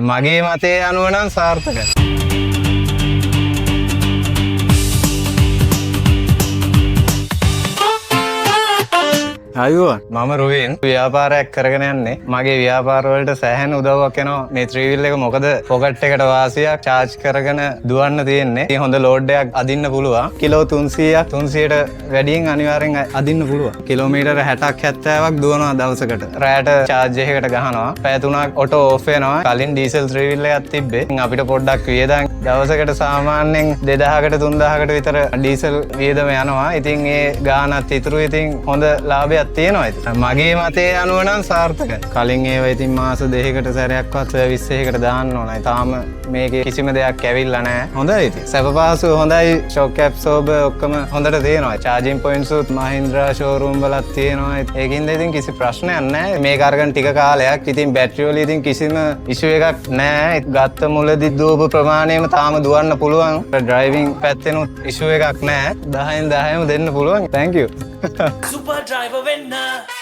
මගේ මතේ අනුව නම් සාර්ථකයි. අයුවන් මම රුවෙන් ව්‍යාපාරයක් කරගෙන යන්නේ. මගේ ව්‍යාපාරවලට සෑහෙන උදව්වක් වෙනවා මේ ත්‍රීවිල් එක. මොකද පොකට් එකට වාසියක් චාර්ජ් කරගෙන දුවන්න තියෙන්නේ. ඉතින් හොඳ ලෝඩ් එකක් අදින්න පුළුවන්. කිලෝ 300ක් 300ට වැඩියෙන් අනිවාර්යෙන් අදින්න පුළුවන්. කිලෝමීටර 60ක් 70ක් දුවනවා දවසකට. රැයට චාර්ජ් එකකට ගහනවා. පැය 3ක් ඔටෝ ඕෆ් වෙනවා. කලින් ඩීසල් ත්‍රීවිල් එකක් තිබ්බේ. ඉතින් අපිට පොඩ්ඩක් වියදම් දවසකට සාමාන්‍යයෙන් 2000කට 3000කට විතර ඩීසල් වියදම යනවා. ඉතින් ඒ ගානත් ඉතුරු. ඉතින් හොඳ ලාභයක් තියෙනවා. මගේ මතේ අනුව නම් සාර්ථකයි. කලින් ඒවා ඉතින් මාස 2කට සැරයක්වත් සර්විස් එකකට දාන්න ඕනයි. තාම මේකේ කිසිම දෙයක් ඇවිල්ලා නැහැ. හොඳයි ඉතින්. සැප පහසු හොඳයි. ෂොක් ඇබ්සෝබර් ඔක්කොම හොඳට තියෙනවා. චාර්ජින් පොයින්ට්ස් උත් මහින්ද්‍රා ෂෝරූම් වලත් තියෙනවා. ඒකින්ද ඉතින් කිසි ප්‍රශ්නයක් නැහැ. මේක අරගෙන ටික කාලයක් ඉතින් බැටරි වල ඉතින් කිසිම ඉෂුව එකක් නැහැ. ගත්ත මුලදී දුවපු ප්‍රමාණයම තාම දුවන්න පුළුවන්. ඩ්‍රයිවිං පැත්තෙනුත් ඉෂුව එකක් නැහැ. 10න් 10ම දෙන්න පුළුවන්. Thank you. Super driver winner.